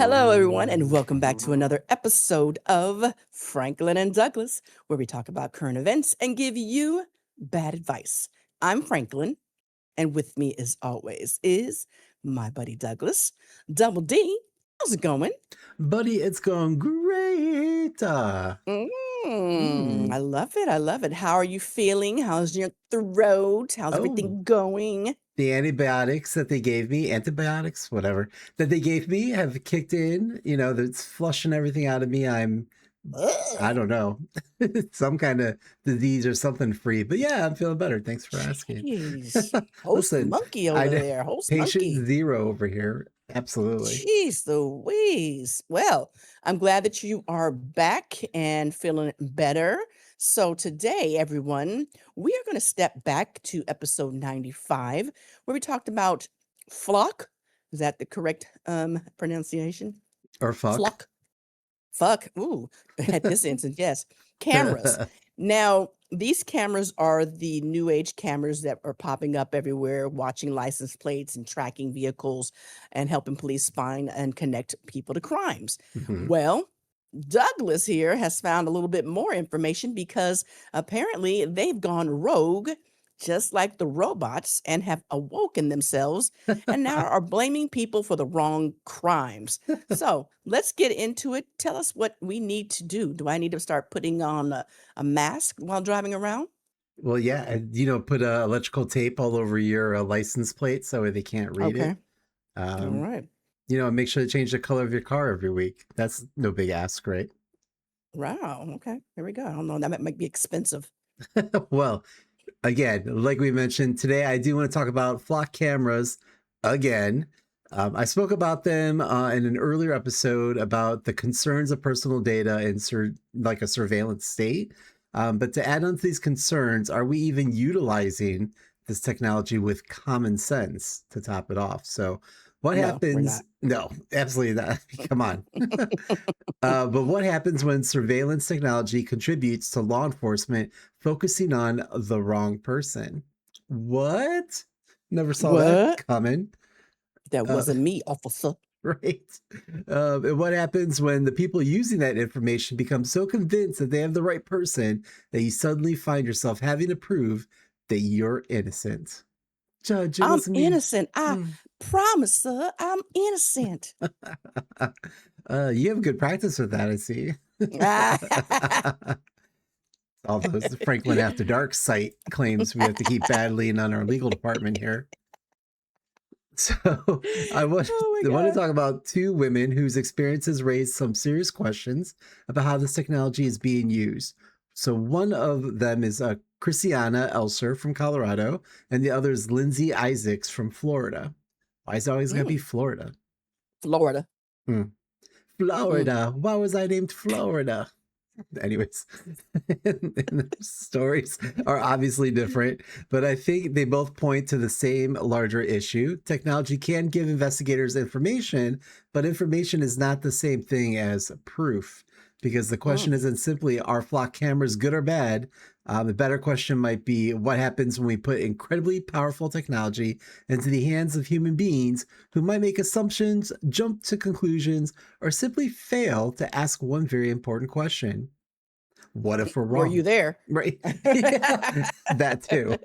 Hello, everyone, and welcome back to another episode of Franklin and Douglas, where we talk about current events and give you bad advice. I'm Franklin, and with me, as always, is my buddy Douglas. Double D, how's it going? Buddy, it's going great. I Mm. love it. I love it. How are you feeling? How's your throat? How's Oh, everything going? the antibiotics that they gave me, antibiotics, whatever, that they gave me have kicked in. That's flushing everything out of me. I Ugh, don't know, some kind of disease or something free. But yeah, I'm feeling better. Thanks for asking. jeez. Host Listen, monkey over I there. Host patient monkey. zero over here. Absolutely. Jeez Louise. Well, I'm glad that you are back and feeling better. So, today, everyone, we are going to step back to episode 95, where we talked about flock. Is that the correct pronunciation? Or fuck. Flock. Fuck. Ooh, at this instance, yes. Cameras. Now, these cameras are the new age cameras that are popping up everywhere, watching license plates and tracking vehicles and helping police find and connect people to crimes. Mhm. Well, Douglas here has found a little bit more information because apparently they've gone rogue, just like the robots, and have awoken themselves and now are blaming people for the wrong crimes. So let's get into it. Tell us what we need to do. Do I need to start putting on a mask while driving around? Well, yeah, and, put electrical tape all over your license plate so they can't read Okay. it. All Um, right. Make sure to change the color of your car every week. That's no big ask, right? Wow. Okay. Here we go. I don't know. That might be expensive. Well, again, like we mentioned today, I do want to talk about flock cameras again. I spoke about them in an earlier episode about the concerns of personal data in like a surveillance state. But to add on to these concerns, are we even utilizing this technology with common sense to top it off? So, what No, we're happens? not. No, absolutely not. Come on. But what happens when surveillance technology contributes to law enforcement focusing on the wrong person? What? Never saw that What? coming. That Uh, wasn't me, officer. right. And what happens when the people using that information become so convinced that they have the right person that you suddenly find yourself having to prove that you're innocent? Judge, it I'm wasn't me. innocent. I Hmm. promise, sir, I'm innocent. You have good practice with that, I see. All those Franklin After Dark site claims we have to keep battling on our legal department here. So I want, Oh I my want to god. talk about two women whose experiences raised some serious questions about how this technology is being used. So one of them is Christiana Elser from Colorado, and the other is Lindsey Isaacs from Florida. Why is it always got to be Mm, Florida? Florida. Hmm. Mm-mm. Florida. Why was I named Florida? Anyways, the stories are obviously different, but I think they both point to the same larger issue. Technology can give investigators information, but information is not the same thing as proof, because the question Mm. isn't simply are flock cameras good or bad. The better question might be what happens when we put incredibly powerful technology into the hands of human beings who might make assumptions, jump to conclusions, or simply fail to ask one very important question: what if we're Were you wrong? there? Right? Yeah, that too.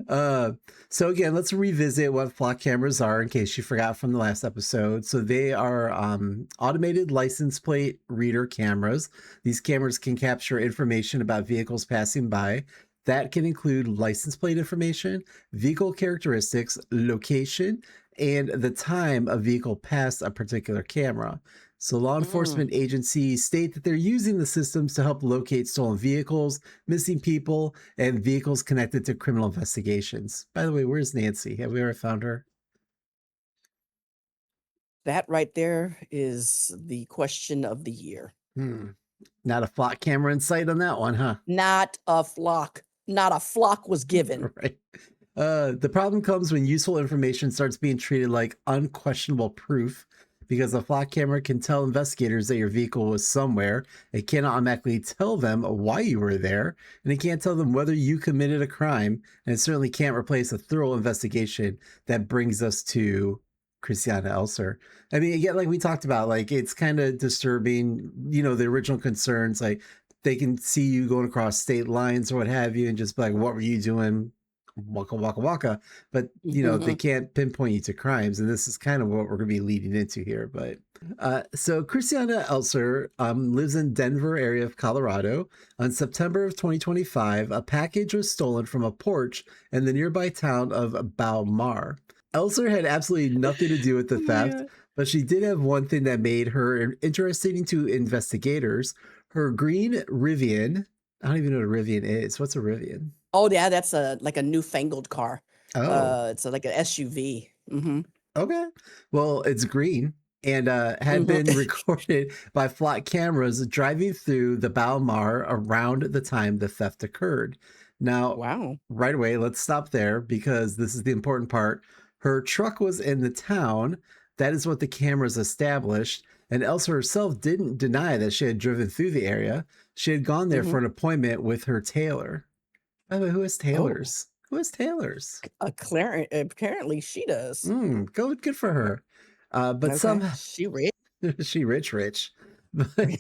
uh, so again, let's revisit what flock cameras are in case you forgot from the last episode. So they are automated license plate reader cameras. These cameras can capture information about vehicles passing by. That can include license plate information, vehicle characteristics, location, and the time a vehicle passed a particular camera. So law Mm. enforcement agencies state that they're using the systems to help locate stolen vehicles, missing people, and vehicles connected to criminal investigations. By the way, where's Nancy? Have we ever found her? That right there is the question of the year. Hmm. Not a flock camera in sight on that one, huh? Not a flock. Not a flock was given. Right. The problem comes when useful information starts being treated like unquestionable proof, because a flock camera can tell investigators that your vehicle was somewhere. It can't automatically tell them why you were there, and it can't tell them whether you committed a crime, and it certainly can't replace a thorough investigation that brings us to Christiana Elser. I mean, again, like we talked about, like it's kind of disturbing, the original concerns, like they can see you going across state lines or what have you, and just be like, what were you doing? Waka waka waka. But they can't pinpoint you to crimes, and this is kind of what we're gonna be leading into here. But so Christiana Elser lives in Denver area of Colorado. On September of 2025, a package was stolen from a porch in the nearby town of Balmar. Elser had absolutely nothing to do with the Oh my theft, God. but she did have one thing that made her interesting to investigators. Her green Rivian. I don't even know what a Rivian is. What's a Rivian? Oh, yeah, that's like a newfangled car. Oh, It's like an SUV. Mhm. okay. Well, it's green and had Mhm. been recorded by flock cameras driving through the Balmar around the time the theft occurred. Now, Wow. right away, let's stop there because this is the important part. Her truck was in the town. That is what the cameras established. And Elsa herself didn't deny that she had driven through the area. She had gone there for Mhm. an appointment with her tailor. By the way, who is Oh, Taylor's? Who is Taylor's? apparently she does. Good for her. But Okay. somehow She rich. she rich. But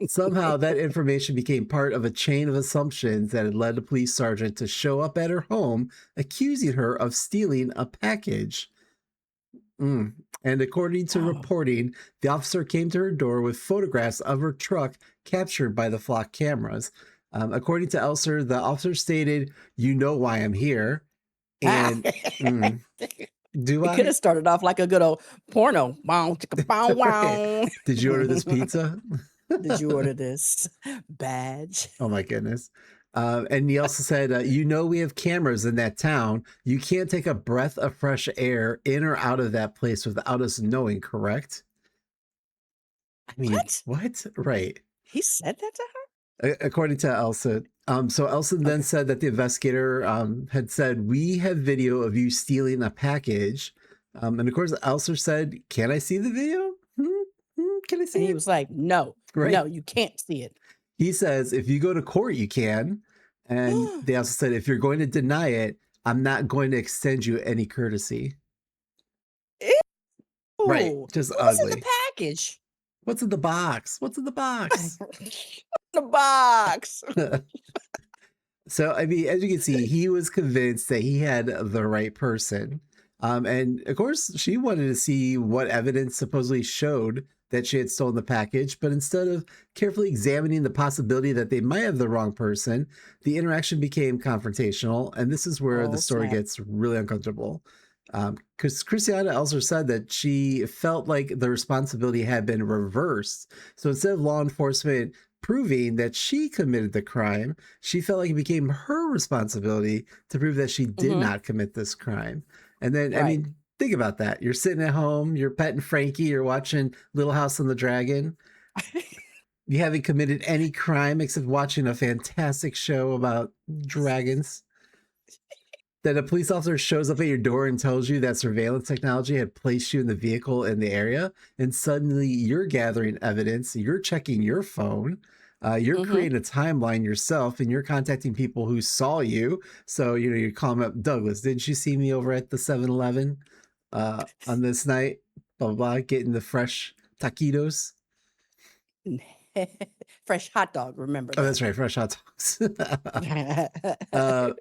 somehow that information became part of a chain of assumptions that had led a police sergeant to show up at her home, accusing her of stealing a package. And according to Oh. reporting, the officer came to her door with photographs of her truck captured by the flock cameras. According to Elser, the officer stated, "You know why I'm here." Ah. And mm, do It could I? have started off like a good old porno. Wow, chicka, bow, Right. wow. Did you order this pizza? Did you order this badge? Oh my goodness. And he also said, we have cameras in that town. You can't take a breath of fresh air in or out of that place without us knowing, correct? I mean, What? what? Right. He said that to her? According to Elsa. So Elsa then Okay. said that the investigator had said, "We have video of you stealing a package." And of course, Elsa said, "Can I see the video? Can I And see he it?" was like, "No, Right. no, you can't see it." He says, "If you go to court, you can." And they also said, "If you're going to deny it, I'm not going to extend you any courtesy." Right. Ew. Just What was in the ugly. package? What's in the box? What's in the box? The box. So, I mean, as you can see, he was convinced that he had the right person. And of course, she wanted to see what evidence supposedly showed that she had stolen the package. But instead of carefully examining the possibility that they might have the wrong person, the interaction became confrontational. And this is where the Oh, story snap. gets really uncomfortable. Because Christiana also said that she felt like the responsibility had been reversed. So instead of law enforcement proving that she committed the crime, she felt like it became her responsibility to prove that she did Mhm. not commit this crime. And then, I Right. mean, think about that. You're sitting at home, you're petting Frankie, you're watching Little House on the Dragon. You haven't committed any crime except watching a fantastic show about dragons. That a police officer shows up at your door and tells you that surveillance technology had placed you in the vehicle in the area, and suddenly you're gathering evidence, you're checking your phone, you're Mhm. creating a timeline yourself, and you're contacting people who saw you. So, you're calling up Douglas. Didn't you see me over at the 7-Eleven on this night? Blah, blah, blah, getting the fresh taquitos. Fresh hot dog, remember Oh, that. that's right, fresh hot dogs. uh,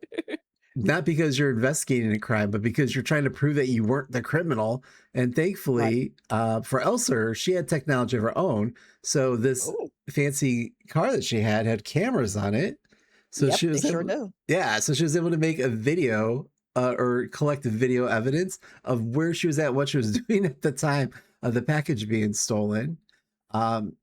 Not because you're investigating a crime, but because you're trying to prove that you weren't the criminal. And Right. thankfully, for Elser, she had technology of her own. So this Oh, fancy car that she had cameras on it. So yep, she they was sure able, do. yeah. So she was able to make a video or collect video evidence of where she was at, what she was doing at the time of the package being stolen.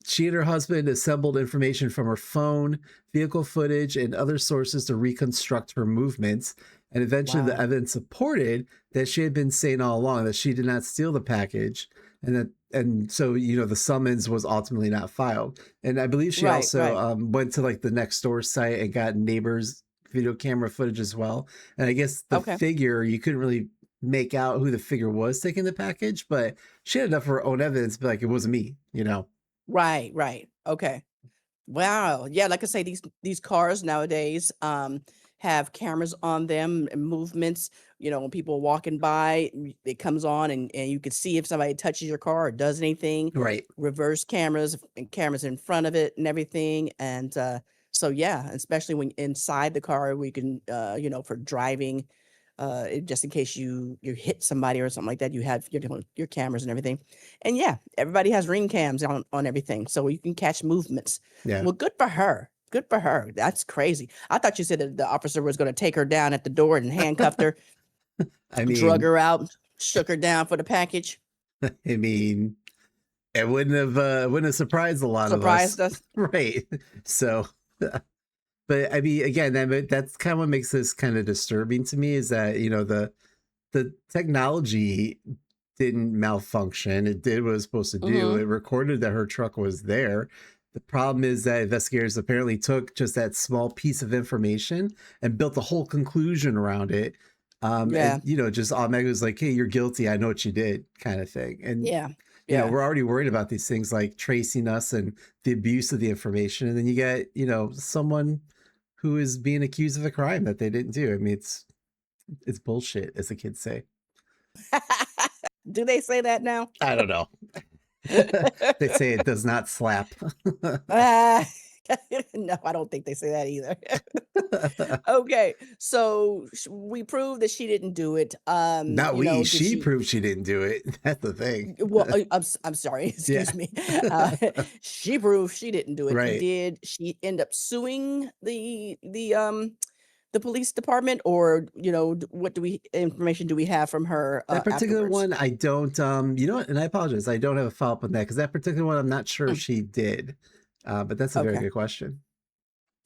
She and her husband assembled information from her phone, vehicle footage, and other sources to reconstruct her movements. And eventually, the Wow. evidence supported that she had been saying all along that she did not steal the package, and so the summons was ultimately not filed. And I believe she Right, also right. went to like the next door site and got neighbors' video camera footage as well. And I guess the Okay. figure you couldn't really make out who the figure was taking the package, but she had enough of her own evidence to be like, it wasn't me. Right, right. Okay. Wow. Yeah, like I say, these cars nowadays, have cameras on them and movements. When people are walking by, it comes on, and you can see if somebody touches your car or does anything. Right. Reverse cameras and cameras in front of it and everything. And so yeah, especially when inside the car, we can for driving, just in case you hit somebody or something like that, you have your cameras and everything. And yeah, everybody has ring cams on everything, so you can catch movements. Yeah. Well, good for her. Good for her. That's crazy. I thought you said that the officer was going to take her down at the door and handcuffed her, I drug mean, her out, shook her down for the package, I mean, it wouldn't have surprised a lot of us. surprised us. Right. So, but I mean, again, that's kind of what makes this kind of disturbing to me is that, the technology didn't malfunction. It did what it was supposed to do. Hmm. It recorded that her truck was there. The problem is that investigators apparently took just that small piece of information and built a whole conclusion around it. Yeah. And just automatically was like, hey, you're guilty. I know what you did, kind of thing. And Yeah. Yeah. we're already worried about these things like tracing us and the abuse of the information. And then you get, someone who is being accused of a crime that they didn't do. I mean, it's bullshit, as the kids say. Do they say that now? I don't know. They say it does not slap. Ah, no, I don't think they say that either. Okay, so we proved that she didn't do it. Not we. Did She she? proved she didn't do it. That's the thing. Well, I'm sorry. Yeah. Excuse me. Uh, she proved she didn't do it. Right. Did she end up suing the police department, or what information do we have from her That particular afterwards? one, I don't. And I apologize. I don't have a follow up on that because that particular one, I'm not sure Mm, she did. But that's a very okay. good question.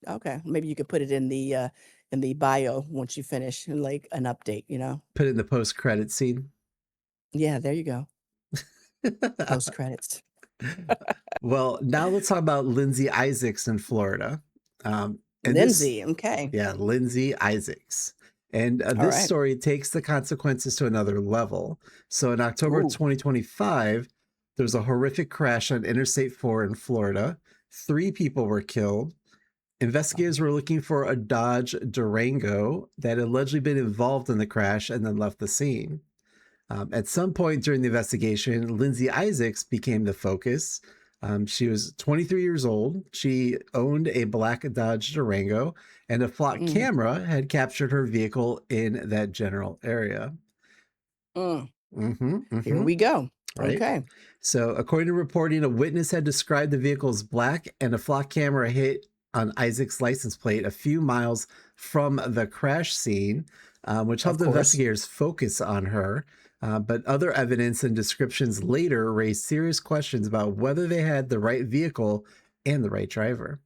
Okay, maybe you could put it in the bio once you finish, like an update. Put it in the post credit scene. Yeah, there you go. Post credits. Well, now let's talk about Lindsey Isaacs in Florida. And this, Lindsay, okay. yeah, Lindsey Isaacs. And All this right. story takes the consequences to another level. So in October Ooh. 2025, there was a horrific crash on Interstate 4 in Florida. 3 people were killed. Investigators were looking for a Dodge Durango that had allegedly been involved in the crash and then left the scene. At some point during the investigation, Lindsey Isaacs became the focus. She was 23 years old. She owned a black Dodge Durango, and a flock Mm, camera had captured her vehicle in that general area. mm. Mm-hmm, Here mm-hmm, we go. right? Okay. So, according to reporting, a witness had described the vehicle as black, and a flock camera hit on Isaac's license plate a few miles from the crash scene, which Of helped course. investigators focus on her. But other evidence and descriptions later raised serious questions about whether they had the right vehicle and the right driver.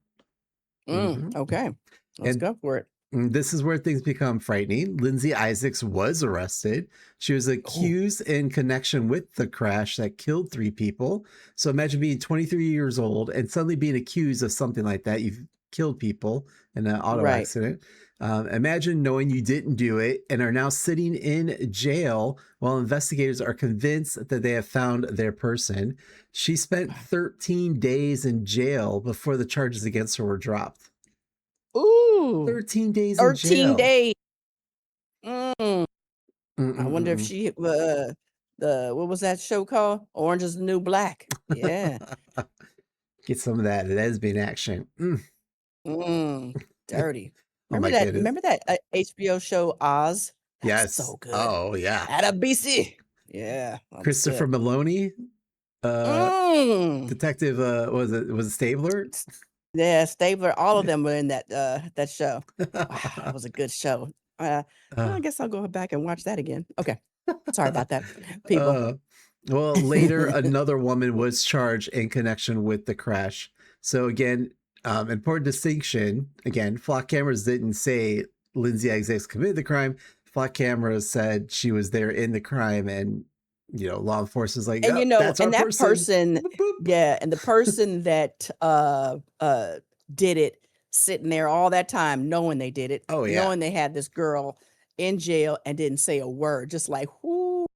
Hmm. Okay. Let's And go for it. this is where things become frightening. Lindsey Isaacs was arrested. She was Oh, accused in connection with the crash that killed 3 people. So imagine being 23 years old and suddenly being accused of something like that. You've killed people in an auto right. accident. Imagine knowing you didn't do it and are now sitting in jail while investigators are convinced that they have found their person. She spent 13 days in jail before the charges against her were dropped. Ooh, 13 days in 13 jail. days. Mm. I wonder if Mm-mm-mm-mm. she the what was that show called? Orange is the New Black. Yeah. Get some of that lesbian action. Mm. Dirty. Oh my goodness. Remember that HBO show Oz? That was Yes. so good. Oh yeah. At a BC. Yeah, that was Christopher good. Maloney, uh, Mm. detective. Was it Stabler? S- Yeah, Stabler, all of them were in that show. Wow, that was a good show. Well, I uh, guess I'll go back and watch that again. Okay. Sorry about that, people. uh, well, later another woman was charged in connection with the crash. So again, important distinction. Again, flock cameras didn't say Lindsay Isaacs committed the crime. Flock cameras said she was there in the crime, and law enforcement is like, And, yep, that's our and that person. person, Boop, boop. yeah, and the person that did it, sitting there all that time knowing they did it, Oh yeah. knowing they had this girl in jail and didn't say a word, just like, whoo,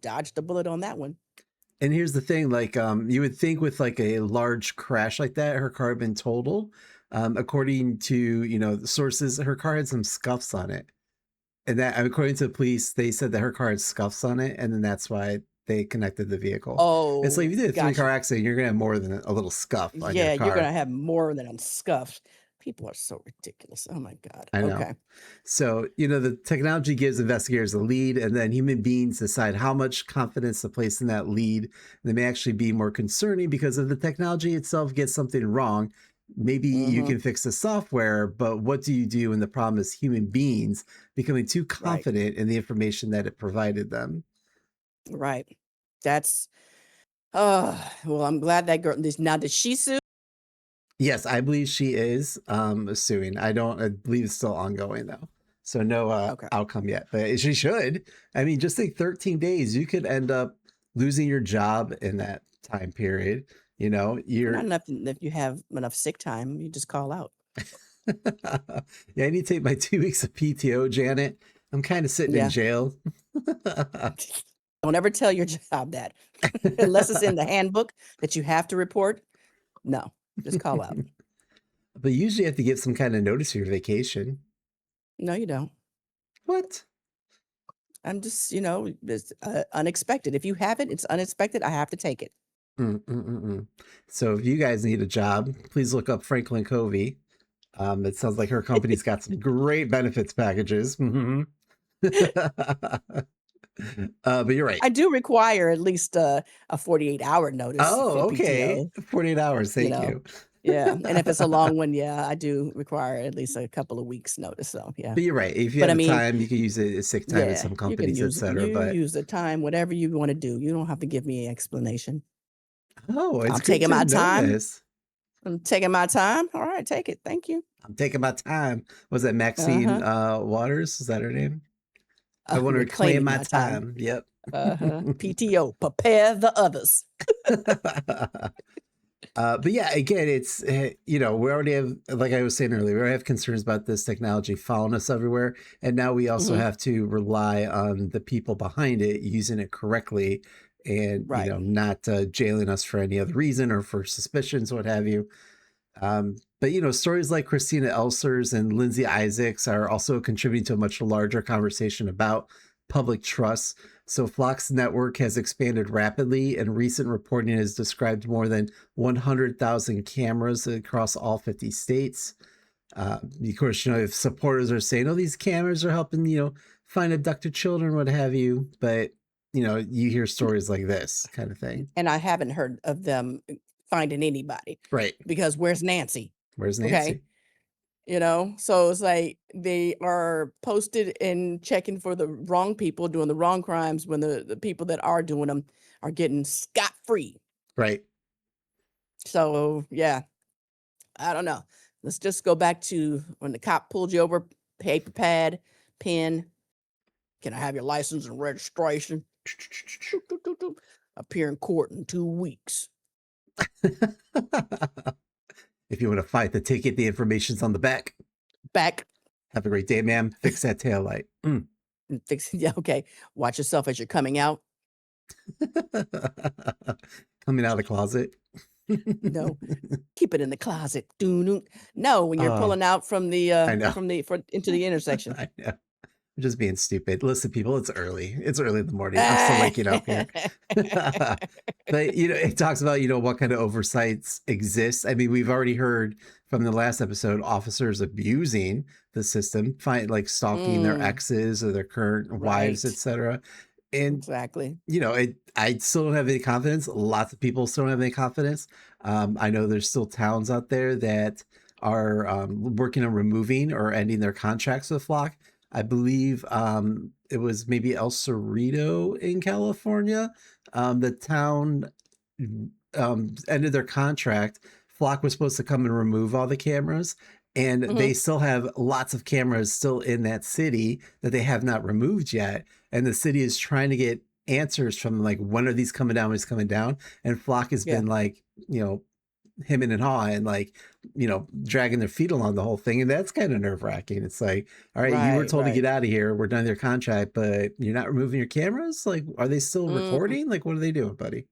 dodged the bullet on that one. And here's the thing, like, you would think with like a large crash like that, her car had been totaled. According to, the sources, her car had some scuffs on it. And that, according to the police, they said that her car had scuffs on it, and then that's why they connected the vehicle. It's like if Oh, you did a got three-car you. accident, you're gonna have more than a little scuff on your Yeah, you're car. gonna have more than unscuffed. People are so ridiculous. Oh my God. I know. Okay. So, the technology gives investigators a lead, and then human beings decide how much confidence to place in that lead. They may actually be more concerning because if the technology itself gets something wrong, maybe you Mm-hmm. can fix the software, but what do you do when the problem is human beings becoming too Right. confident in the information that it provided them? Right. That's well, I'm glad that girl this now did she sue? Yes, I believe she is suing. I believe it's still ongoing though. So no Okay. outcome yet, but she should. I mean, just think 13 days, you could end up losing your job in that time period. Not You're enough if you have enough sick time, you just call out. Yeah, I need to take my 2 weeks of PTO, Janet. I'm kind of sitting in Yeah. jail. Don't ever tell your job that. Unless it's in the handbook that you have to report. No, just call out. But usually you have to give some kind of notice for your vacation. No, you don't. What? I'm just, it's unexpected. If you have it, it's unexpected. I have to take it. Mm. So if you guys need a job, please look up Franklin Covey. It sounds like her company's got some great benefits packages. Mhm. But you're right. I do require at least a 48-hour notice Oh, for okay. PTO, 48 hours. you Thank know. you. Yeah. And if it's a long one, yeah, I do require at least a couple of weeks notice. So yeah. But you're right. If you But have I the mean, time, you can use it as sick time in yeah, some you can companies, use etc. you But use the time, whatever you want to do. You don't have to give me an explanation. oh, it's I'm good taking to my know time. this. I'm taking my time. All right, take it. Thank you. I'm taking my time. Was that Maxine Uh-huh. Waters? Is that her name? I want to reclaim Reclaiming my my time. time. Yep. Uh-huh. PTO. Prepare the others. But yeah, again, it's we already have, like I was saying earlier, we already have concerns about this technology following us everywhere, and now we also Hmm. have to rely on the people behind it using it correctly, and Right. not jailing us for any other reason or for suspicions, what have you. But stories like Christina Elsers and Lindsey Isaacs are also contributing to a much larger conversation about public trust. So Flock's network has expanded rapidly, and recent reporting has described more than 100,000 cameras across all 50 states. Of course, if supporters are saying, "Oh, these cameras are helping, find abducted children, what have you," but you hear stories like this kind of thing, And I haven't heard of them finding anybody right? because where's Nancy? Where's Okay. Nancy? So it's like they are posted and checking for the wrong people doing the wrong crimes when the people that are doing them are getting scot free. Right. So yeah, I don't know. Let's just go back to when the cop pulled you over, paper pad, pen. Can I have your license and registration? Doop, doop, doop, doop. Appear in court in 2 weeks. If you want to fight the ticket, the information's on the back. Back Have a great day, ma'am. Fix that tail light. Mm. and fix. Yeah, okay. Watch yourself as you're coming out. Coming out of the closet. No, keep it in the closet. Doo-doo. No, when you're Oh, pulling out I know. for into the intersection. I know. I'm just being stupid. Listen, people, it's early. It's early in the morning. I'm still waking up here. But it talks about, what kind of oversights exist. I mean, we've already heard from the last episode officers abusing the system, like stalking their Mm, exes or their current wives, right. etc. And Exactly. I still don't have any confidence. Lots of people still don't have any confidence. I know there's still towns out there that are working on removing or ending their contracts with Flock. I believe it was maybe El Cerrito in California. The town ended their contract. Flock was supposed to come and remove all the cameras, and Mhm. they still have lots of cameras still in that city that they have not removed yet. And the city is trying to get answers from like, when are these coming down? When it's coming down? And Flock has Yeah. been like, hemming and hawing, like, dragging their feet along the whole thing. And that's kind of nerve wracking. It's like, all right, you were Right, told to right. get out of here. We're done with your contract, but you're not removing your cameras. Like, are they still Mm, recording? Like, what are they doing, buddy?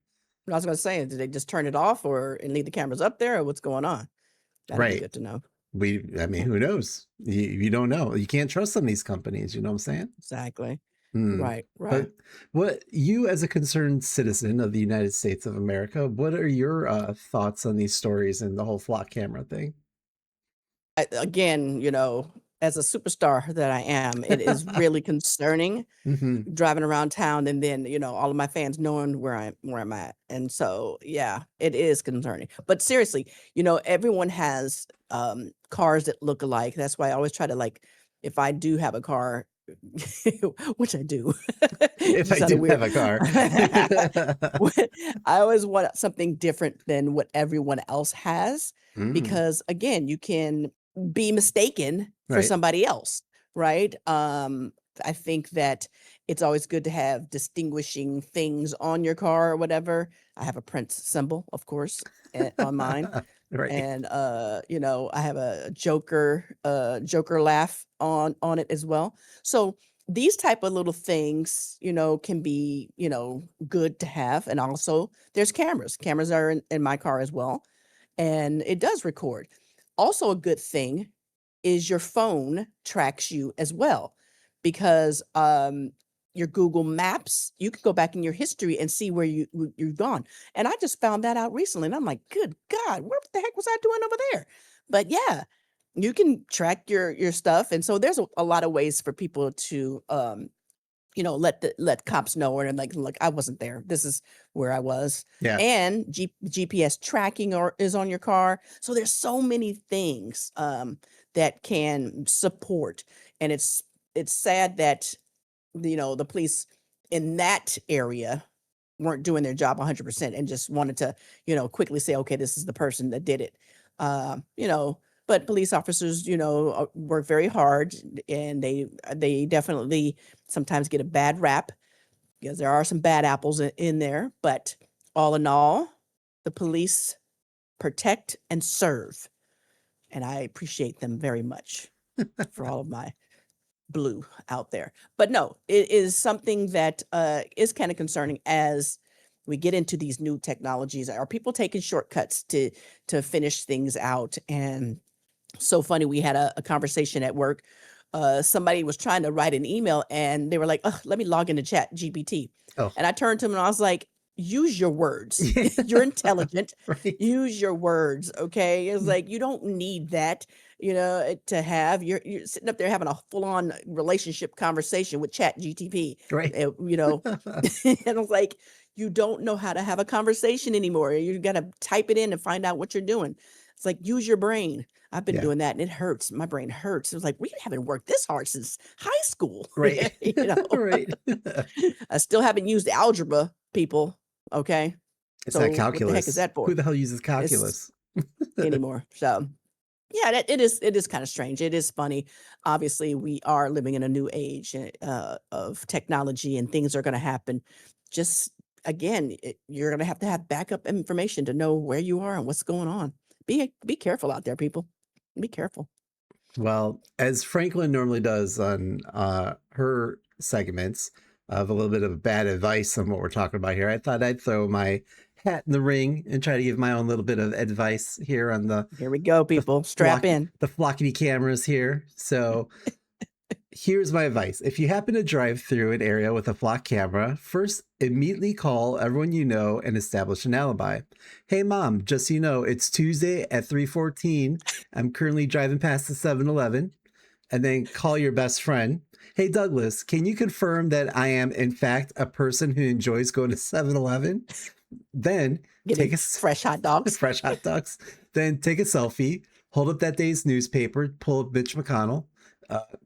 I was gonna say, did they just turn it off or and leave the cameras up there or what's going on? That'd be Right. good to know. I mean, who knows? You don't know. You can't trust some of these companies. You know what I'm saying? Exactly. Hmm. Right, right. But what you, as a concerned citizen of the United States of America, what are your thoughts on these stories and the whole flock camera thing? Again, as a superstar that I am, it is really concerning Hmm. driving around town and then, all of my fans knowing where I'm at. And so, yeah, it is concerning. But seriously, everyone has cars that look alike. That's why I always try to like if I do have a car, which I do. If You I sounded do weird. have a car. I always want something different than what everyone else has Mm, because again, you can be mistaken for right. somebody else, right? I think that it's always good to have distinguishing things on your car or whatever. I have a Prince symbol, of course, on mine. Right. And I have a Joker laugh on it as well. So these type of little things, can be, good to have. And also there's cameras. Cameras are in my car as well. And it does record. Also a good thing is your phone tracks you as well because your Google Maps, you can go back in your history and see where you've gone. And I just found that out recently, and I'm like, "Good God, what the heck was I doing over there?" But yeah, you can track your stuff, and so there's a lot of ways for people to let cops know and like, "Look, I wasn't there. This is where I was." Yeah. And GPS tracking is on your car. So there's so many things that can support. And it's sad that the police in that area weren't doing their job 100% and just wanted to, quickly say, okay, this is the person that did it. Uh, you know, but police officers, work very hard and they definitely sometimes get a bad rap because there are some bad apples in there. But all in all, the police protect and serve. And I appreciate them very much for all of my blue out there. But no, it is something that is kind of concerning as we get into these new technologies. Are people taking shortcuts to finish things out? And so funny, we had a conversation at work. Somebody was trying to write an email and they were like, "Ugh, let me log into chat GPT." Oh. And I turned to him and I was like, use your words. You're intelligent. Right. Use your words. Okay. It's like you don't need that, to have you're sitting up there having a full-on relationship conversation with chat GTP. Right. And I was like, you don't know how to have a conversation anymore. You gotta type it in and find out what you're doing. It's like use your brain. I've been Yeah. doing that and it hurts. My brain hurts. It was like, we haven't worked this hard since high school. Right. Right. I still haven't used algebra, people. Okay. It's not So what the heck is calculus. that for? Who the hell uses It's calculus? anymore. So yeah, it is kind of strange. It is funny. Obviously, we are living in a new age of technology and things are going to happen. Just again, you're going to have backup information to know where you are and what's going on. Be careful out there, people. Be careful. Well, as Franklin normally does on her segments of a little bit of bad advice on what we're talking about here, I thought I'd throw my hat in the ring and try to give my own little bit of advice here on Here we go, the people. Strap flock in. the flockety cameras here. So here's my advice. If you happen to drive through an area with a flock camera, first immediately call everyone you know and establish an alibi. Hey mom, just so you know, it's Tuesday at 3:14. I'm currently driving past the 7-Eleven. And then call your best friend. Hey Douglas, can you confirm that I am in fact a person who enjoys going to 7-Eleven? Then take Getting a fresh hot dogs. fresh hot dogs. Then take a selfie, hold up that day's newspaper, pull up Mitch McConnell.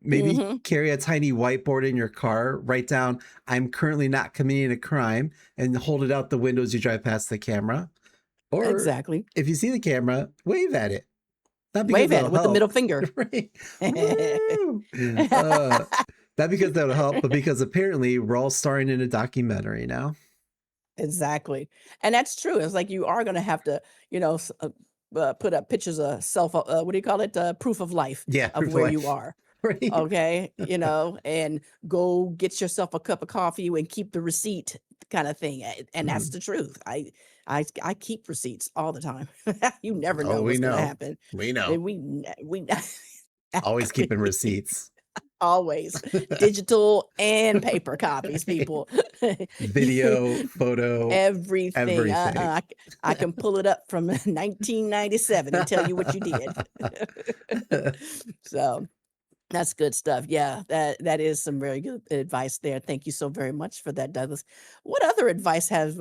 Maybe Hmm. carry a tiny whiteboard in your car, write down, I'm currently not committing a crime, and hold it out the window as you drive past the camera. Or Exactly. if you see the camera, wave at it. Not because Wave at that'll it with the middle help. finger. Right. Woo! Uh, not because that'll help, but because apparently we're all starring in a documentary now. Exactly. And that's true. It's like you are gonna have to, put up pictures of what do you call it? Proof of life Yeah, of proof of where you life. are. Right. okay, and go get yourself a cup of coffee and keep the receipt kind of thing. And that's Mhm. the truth. I keep receipts all the time. You never Oh, know we what's going to know. happen. We know. And we Always keeping exactly. receipts. Always digital and paper copies, Right. people. Video, photo, Everything. everything. I can pull it up from 1997 and tell you what you did. So that's good stuff. Yeah, that is some very good advice there. Thank you so very much for that, Douglas. What other advice have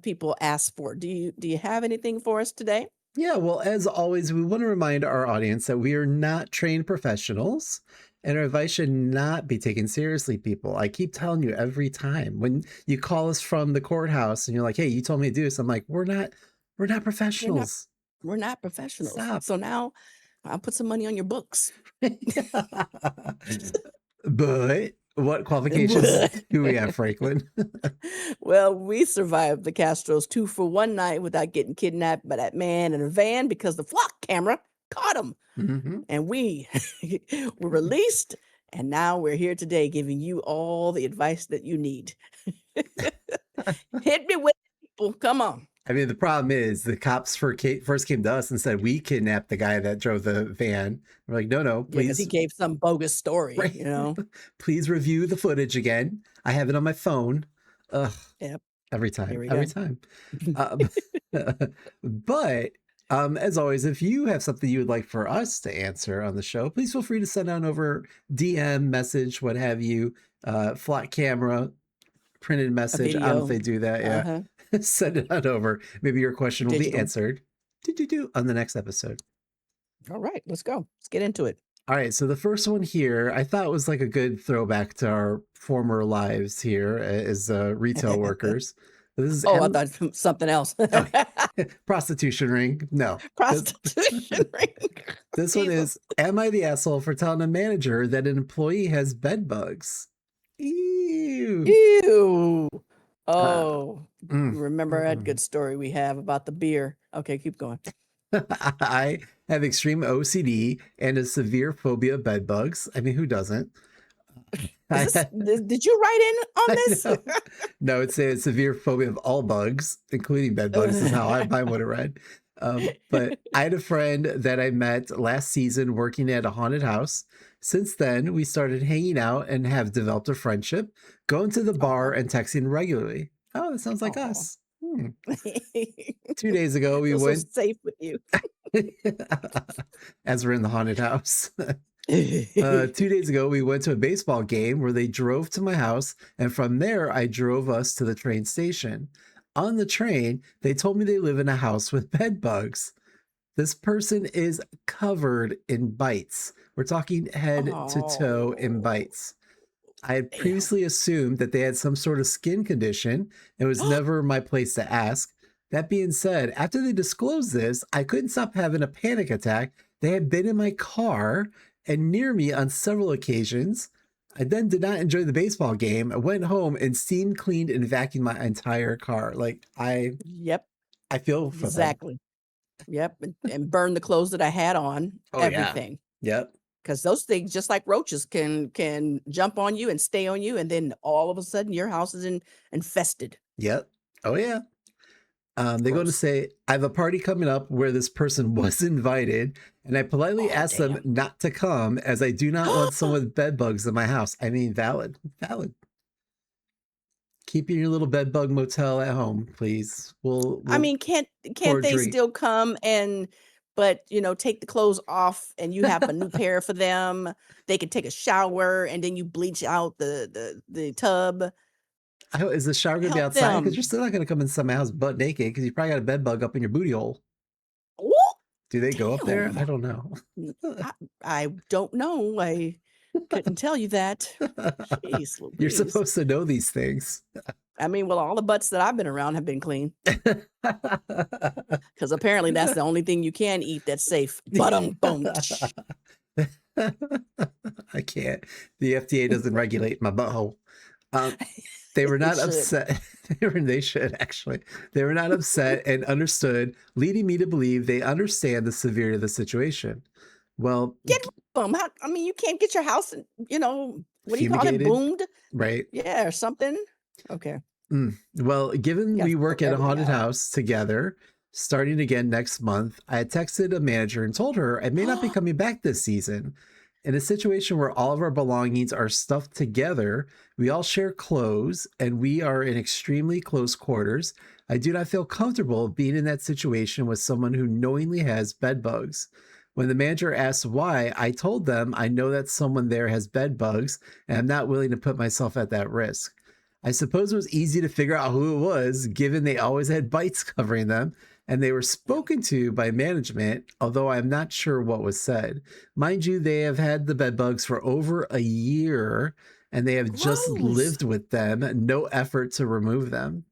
people asked for? Do you have anything for us today? Yeah, well, as always, we want to remind our audience that we are not trained professionals and our advice should not be taken seriously, people. I keep telling you every time when you call us from the courthouse and you're like, hey, you told me to do this. I'm like, we're not We're not professionals. we're not professionals. Stop. So now I'll put some money on your books. But what qualifications do we have, Franklin? Well, we survived the Castros 2 for one night without getting kidnapped by that man in a van because the flock camera caught him. Mhm. And we were released. And now we're here today giving you all the advice that you need. Hit me with it, people. Come on. I mean, the problem is the cops first came to us and said we kidnapped the guy that drove the van. We're like, no, no, Yeah, because he please, gave some bogus story, right? you know? Please review the footage again. I have it on my phone. Ugh, Yep. every Here time, we every go. time. Uh, but as always, if you have something you would like for us to answer on the show, please feel free to send on over DM, message, what have you, flat camera, printed A message. I don't know if video. they do that. Yeah. Uh-huh. Send it on over. Maybe your question will be Digital. answered on the next episode. All right, let's go. Let's get into it. All right. So the first one here, I thought was like a good throwback to our former lives here as retail workers. This is Oh, I thought something else. oh, prostitution ring. No. Prostitution ring. This one Jesus. is, am I the asshole for telling a manager that an employee has bed bugs? Ew. Ew. Uh, Oh, mm, remember that mm. good story we have about the beer. Okay, keep going. I have extreme OCD and a severe phobia of bed bugs. I mean, who doesn't? Is I, did you write in on I this? know. No, it's a severe phobia of all bugs, including bed bugs, is how mine would have read. But I had a friend that I met last season working at a haunted house. Since then, we started hanging out and have developed a friendship, going to the bar Oh, and texting regularly. Oh, that sounds like oh. us. 2 days ago, we Feel so went, safe with you. as we're in the haunted house. 2 days ago, we went to a baseball game where they drove to my house, and from there, I drove us to the train station. On the train, they told me they live in a house with bed bugs. This person is covered in bites. We're talking head to toe in Oh, bites. I had damn. previously assumed that they had some sort of skin condition. It was never my place to ask. That being said, after they disclosed this, I couldn't stop having a panic attack. They had been in my car and near me on several occasions. I then did not enjoy the baseball game. I went home and steam cleaned and vacuumed my entire car. Like Yep, I feel for them. exactly. Yep, and burn the clothes that I had on, Oh yeah. everything. Yep. Because those things, just like roaches, can jump on you and stay on you, and then all of a sudden your house is infested. Yep. Oh yeah. They go to Gross. say, I have a party coming up where this person was invited, and I politely Oh, asked them damn. not to come as I do not want someone with bed bugs in my house. I mean, valid, valid. Keep your little bed bug motel at home, please. I We'll mean, can't pour a they drink. still come but, take the clothes off and you have a new pair for them? They can take a shower and then you bleach out the tub. Is the shower gonna be Help outside? Because them. you're still not gonna come in some house butt naked because you probably got a bed bug up in your booty hole. Ooh, Do they go up there? damn. I don't know. N I don't know. I couldn't tell you that. Jeez You're Louise. supposed to know these things. I mean, well, all the butts that I've been around have been clean because apparently that's the only thing you can eat that's safe. Boom. I can't. The FDA doesn't regulate my butthole. Um, they were They not should. upset. They should actually. They were not upset and understood, leading me to believe they understand the severity of the situation. Well, Get rid of 'em. How I mean, you can't get your house, what do you call it, fumigated, boomed? right? Yeah, or something. Okay. Well, You given gotta we sort work at a everything haunted out. house together, starting again next month, I had texted a manager and told her I may not be coming back this season. In a situation where all of our belongings are stuffed together, we all share clothes, and we are in extremely close quarters, I do not feel comfortable being in that situation with someone who knowingly has bed bugs. When the manager asked why, I told them I know that someone there has bed bugs, and I'm not willing to put myself at that risk. I suppose it was easy to figure out who it was, given they always had bites covering them, and they were Yeah. spoken to by management, although I'm not sure what was said. Mind you, they have had the bed bugs for over a year, and they have just Gross. lived with them, no effort to remove them.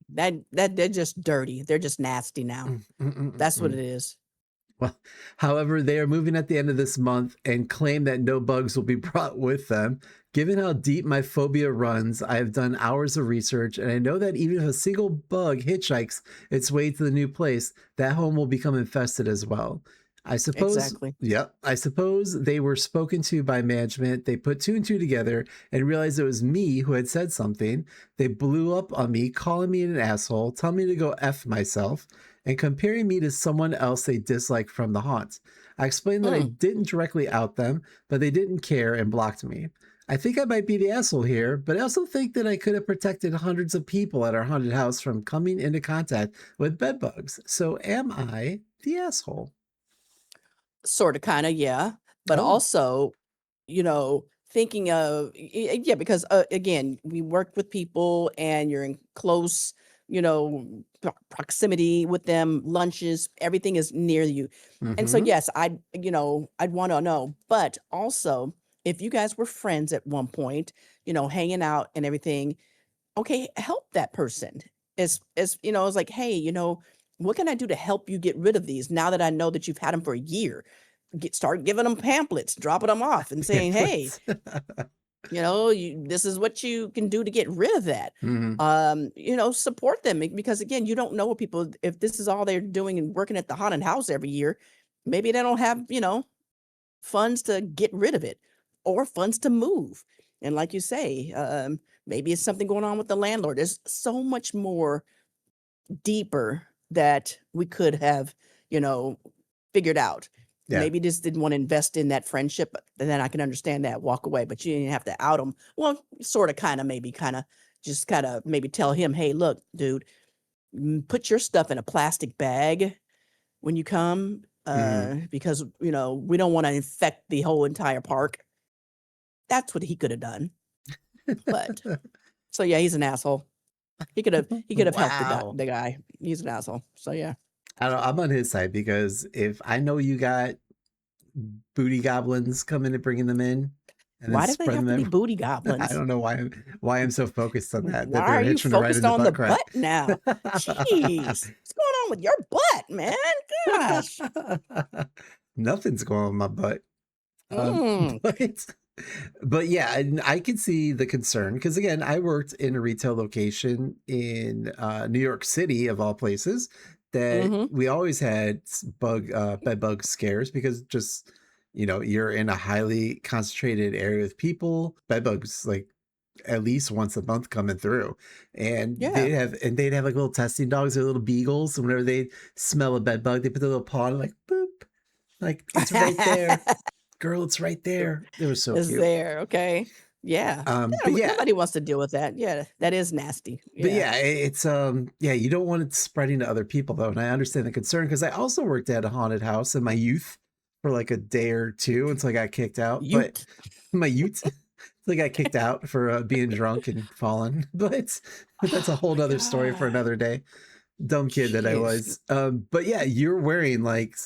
That they're just dirty. They're just nasty now. Mm, mm, mm, mm, That's what mm. it is. Well, however, they are moving at the end of this month and claim that no bugs will be brought with them. Given how deep my phobia runs, I have done hours of research, and I know that even if a single bug hitchhikes its way to the new place, that home will become infested as well. I suppose, Exactly. yep, I suppose they were spoken to by management. They put two and two together and realized it was me who had said something. They blew up on me, calling me an asshole, telling me to go F myself, and comparing me to someone else they dislike from the haunts. I explained that I Mm. didn't directly out them, but they didn't care and blocked me. I think I might be the asshole here, but I also think that I could have protected hundreds of people at our haunted house from coming into contact with bedbugs. So am I the asshole? Sorta, kinda, yeah. But Oh. also, thinking of yeah, because, again, we work with people and you're in close, proximity with them, lunches, everything is near you. And so, Mm-hmm. yes, I'd wanna know, but also, if you guys were friends at one point, hanging out and everything, okay, help that person. It's like, "Hey, what can I do to help you get rid of these now that I know that you've had them for a year?" Start giving them pamphlets, dropping them off and saying, "Hey, Pamphlets. this is what you can do to get rid of that." Mm-hmm. Support them because again, you don't know what people if this is all they're doing and working at the haunted house every year, maybe they don't have, funds to get rid of it or funds to move. And like you say, maybe it's something going on with the landlord. There's so much more deeper that we could have, you know, figured out. Yeah. Maybe just didn't want to invest in that friendship, and then I can understand that, walk away, but you didn't have to out him. Well, sort of, kind of, maybe, just kind of, maybe tell him, "Hey, look, dude, put your stuff in a plastic bag when you come, Mm-hmm. because we don't want to infect the whole entire park." That's what he could have done. But so yeah, he's an asshole. He could have helped Wow. the guy. He's an asshole. So yeah. I don't know, I'm on his side because if I know you got booty goblins coming and bringing them in and then Why do they spreading have to be them. booty I goblins? don't know why I'm so focused on that Why they're are you hitching a ride focused in the on the butt crack. butt now? Jeez. What's going on with your butt, man? Gosh. Nothing's going on in my butt. Um, Mm. but but yeah, and I can see the concern because again, I worked in a retail location in New York City of all places that Mhm. we always had bed bug scares because just you're in a highly concentrated area with people, bed bugs like at least once a month coming through, and Yeah. they'd have like little testing dogs or little beagles, and whenever they smell a bed bug, they put their little paw on it, like boop, like it's right there, girl, it's right there. It was so Is cute. there, okay. Yeah. But Yeah, yeah, nobody wants to deal with that. Yeah, that is nasty. but Yeah. yeah, it's yeah, you don't want it spreading to other people though, and I understand the concern because I also worked at a haunted house in my youth for like a day or two until I got kicked out. But Ute. my youth, until I got kicked out for being drunk and falling. But that's a Oh whole my other story for god. another day. Dumb kid that I Jeez. was. But yeah, you're wearing like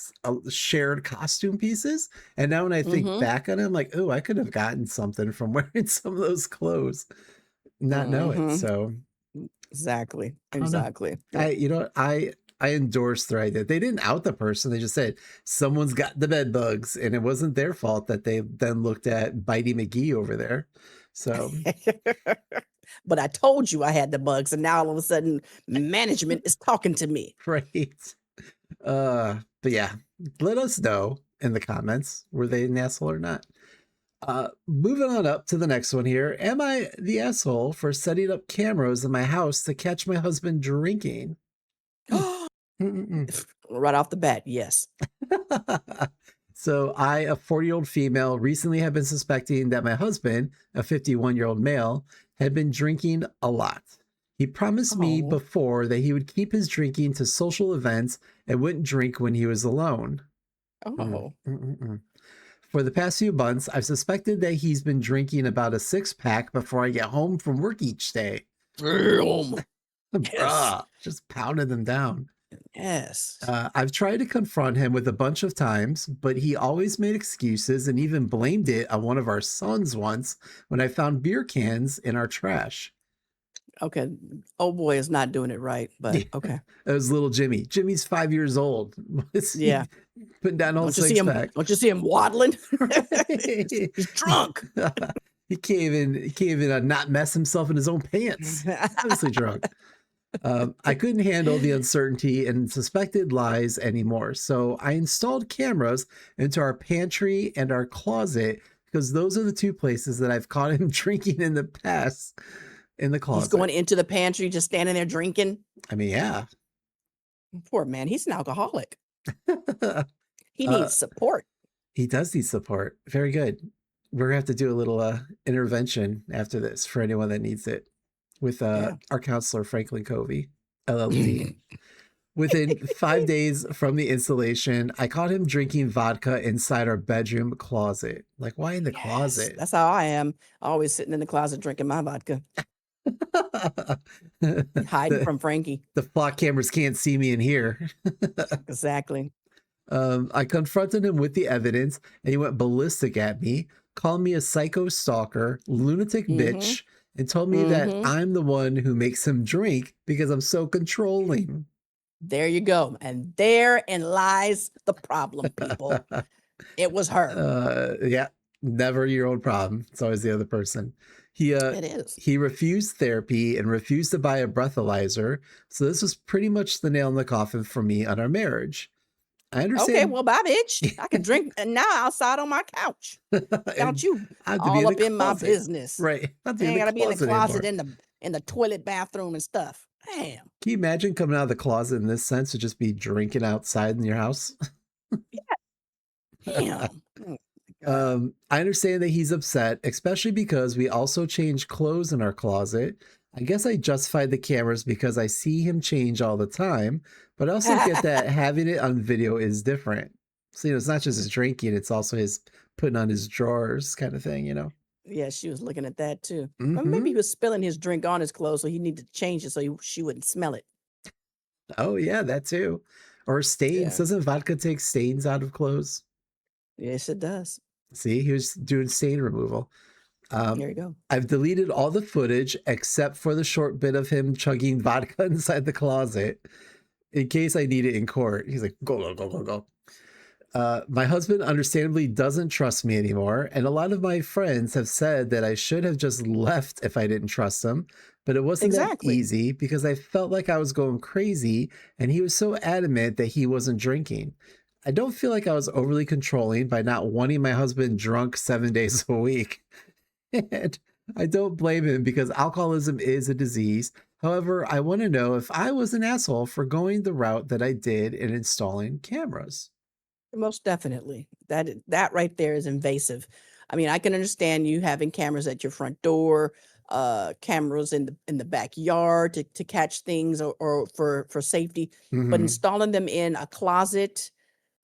shared costume pieces, and now when I think Mhm. back on it, I'm like, oh, I could have gotten something from wearing some of those clothes, not know it. Mhm. So Exactly. I don't know. Exactly. I you know I endorse the idea. They didn't out the person. They just said someone's got the bed bugs, and it wasn't their fault that they then looked at Bitey McGee over there. So But I told you I had the bugs, and now all of a sudden management is talking to me. right. But yeah, let us know in the comments. Were they an asshole or not? Moving on up to the next one here. Am I the asshole for setting up cameras in my house to catch my husband drinking? Right off the bat, yes. So I, a 40-year-old female, recently have been suspecting that my husband, a 51-year-old male, had been drinking a lot. He promised me Oh, before that he would keep his drinking to social events and wouldn't drink when he was alone. Mm, oh. mm, mm, mm. For the past few months, I've suspected that he's been drinking about a 6-pack before I get home from work each day. Boom. Yes. Bruh, just pounded them down. Yes. I've tried to confront him with a bunch of times, but he always made excuses and even blamed it on one of our sons once when I found beer cans in our trash. Okay. Oh boy is not doing it right, Yeah, but okay. it was little Jimmy. Jimmy's 5 years old. Was he Yeah. putting down a whole Don't you see him? 6-pack? Don't you see him waddling? Right. He's drunk. He can't even not mess himself in his own pants. Obviously drunk. I couldn't handle the uncertainty and suspected lies anymore. So I installed cameras into our pantry and our closet because those are the two places that I've caught him drinking in the past in the He's closet. going into the pantry, just standing there drinking. I mean, yeah. Poor man. He's an alcoholic. He uh, needs support. he does need support. Very good. We're going to have to do a little intervention after this for anyone that needs it with Yeah. our counselor, Franklin Covey, LLD. Within 5 days from the installation, I caught him drinking vodka inside our bedroom closet. Like, why in the Yes. closet? That's how I am. Always sitting in the closet drinking my vodka, hiding the, from Frankie. the flock cameras can't see me in here. Exactly. I confronted him with the evidence, and he went ballistic at me, called me a psycho stalker, lunatic Mm-hmm. bitch, and told me that Mm-hmm. I'm the one who makes him drink because I'm so controlling. There you go. And therein lies the problem, people. It was her. Yeah, never your own problem. It's always the other person. It is. He refused therapy and refused to buy a breathalyzer. So this was pretty much the nail in the coffin for me on our marriage. I Okay, understand. well, bye, bitch. I can drink now outside on my couch without And you I have to be all in up the in my closet. business. Right. I have to You be in ain't the gotta be in the closet closet anymore. in the toilet, bathroom, and stuff. Damn. Can you imagine coming out of the closet in this sense to just be drinking outside in your house? Damn. Oh, my God. I understand that he's upset, especially because we also change clothes in our closet. I guess I justified the cameras because I see him change all the time, but I also get that having it on video is different. So, it's not just his drinking, it's also his putting on his drawers kind of thing, Yeah, she was looking at that too. Or maybe Mm-hmm. he was spilling his drink on his clothes, so he needed to change it so she wouldn't smell it. Oh, yeah, that too. Or stains. Yeah. Doesn't vodka take stains out of clothes? Yes, it does. See, he was doing stain removal. Um, There you go. I've deleted all the footage except for the short bit of him chugging vodka inside the closet in case I need it in court. He's like, go, go, go, go, go. My husband understandably doesn't trust me anymore, and a lot of my friends have said that I should have just left if I didn't trust him, but it wasn't that Exactly. easy because I felt like I was going crazy, and he was so adamant that he wasn't drinking. I don't feel like I was overly controlling by not wanting my husband drunk 7 days a week. And I don't blame him because alcoholism is a disease. However, I want to know if I was an asshole for going the route that I did in installing cameras. Most definitely. That right there is invasive. I mean, I can understand you having cameras at your front door, cameras in the backyard to catch things or for safety, but Hmm. installing them in a closet,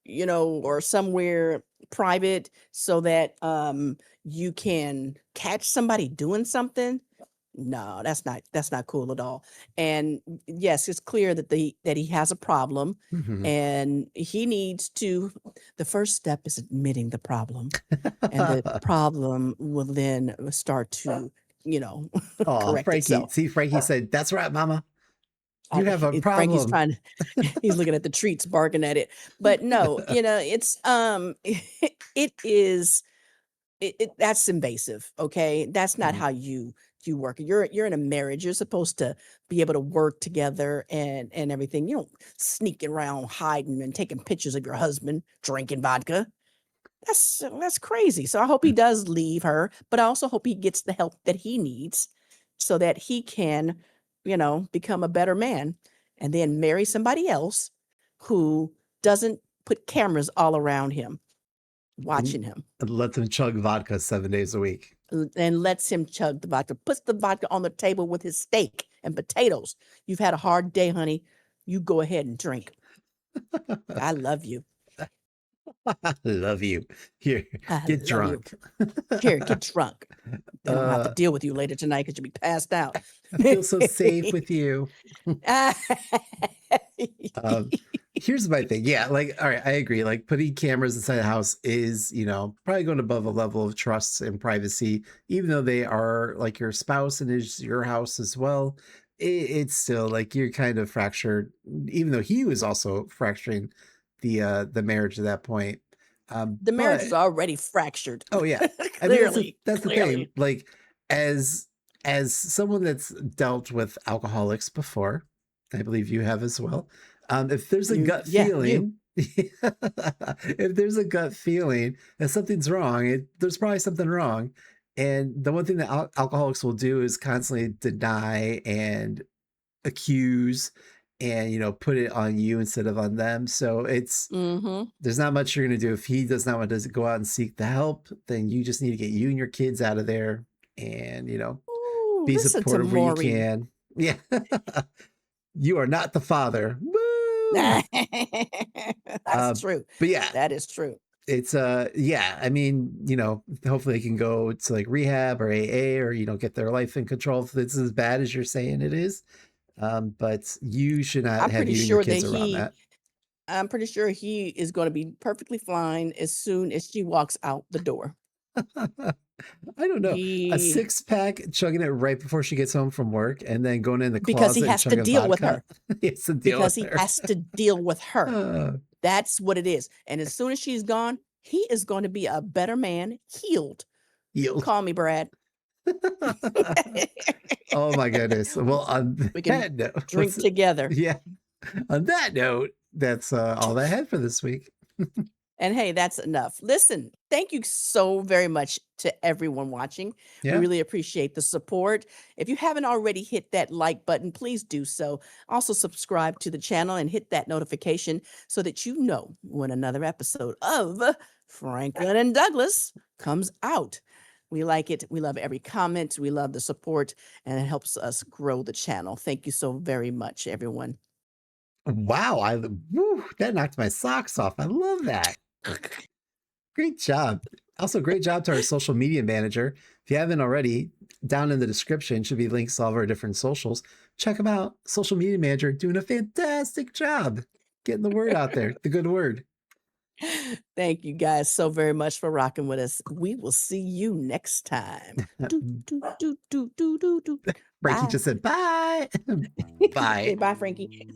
or somewhere private so that you can catch somebody doing something. No, that's not cool at all. And yes, it's clear that he has a problem, Hmm. and he needs to. The first step is admitting the problem, and the problem will then start to, Oh, correct Frankie. itself. See, Frankie said, "That's right, Mama. You have a Frankie's problem." trying. He's looking at the treats, barking at it. But no, it's it is that's invasive. Okay, that's not Mhm. how you work. You're in a marriage. You're supposed to be able to work together and everything. You don't sneak around hiding and taking pictures of your husband drinking vodka. That's crazy. So I hope he does leave her, but I also hope he gets the help that he needs so that he can, become a better man and then marry somebody else who doesn't put cameras all around him, And watching him, let them chug vodka 7 days a week. and lets him chug the vodka, puts the vodka on the table with his steak and potatoes. You've had a hard day, honey. You go ahead and drink. I love you. Love you. Here, I get love you. drunk. Here, get drunk. Then I'll have to uh, deal with you later tonight because you'll be passed out. I feel so safe with you. Um, here's my thing. Yeah, like, all right, I agree. Like, putting cameras inside the house is, probably going above a level of trust and privacy, even though they are like your spouse and is your house as well. It's still like you're kind of fractured, even though he was also fracturing the marriage at that point. The marriage But is already fractured. oh yeah, I mean Clearly, that's the thing. clearly. Like, as someone that's dealt with alcoholics before, I believe you have as well. If there's a gut You. feeling, if there's a gut feeling that something's wrong, there's probably something wrong. And the one thing that alcoholics will do is constantly deny and accuse and put it on you instead of on them. So Mhm. there's not much you're going to do. If he does not want to go out and seek the help, then you just need to get you and your kids out of there and, Ooh, be listen to supportive where you Maury. can. Yeah. You are not the father. Woo! That's Uh, true. but yeah, That is true. it's yeah, I mean, hopefully they can go to like rehab or AA or, get their life in control if it's as bad as you're saying it is. But you should not I'm have pretty you and your sure that kids around he that. I'm pretty sure he is gonna be perfectly fine as soon as she walks out the door. I don't know. A He 6-pack, chugging it right before she gets home from work, and then going in the Because he closet and has to chugging deal with vodka. her. He has to deal Because with he her. has to deal with her. Uh, That's what it is, and as soon as she's gone, he is going to be a better man, healed. Yield. Call me Brad. Oh my goodness. Well, on We can that note, drink together. yeah. On that note, that's all I had for this week. And hey, that's enough. Listen, thank you so very much to everyone watching. We Yeah. really appreciate the support. If you haven't already hit that like button, please do so. Also, subscribe to the channel and hit that notification so that you know when another episode of Franklin and Douglas comes out. We like it. We love every comment. We love the support, and it helps us grow the channel. Thank you so very much, everyone. Wow. That knocked my socks off. I love that. Great job. Also, great job to our social media manager. If you haven't already, down in the description should be links to all of our different socials. Check them out. Social media manager doing a fantastic job getting the word out there, the good word. Thank you guys so very much for rocking with us. We will see you next time. Do, do, do, do, do, do, do. Frankie Bye. just said bye. Bye. Bye, Frankie.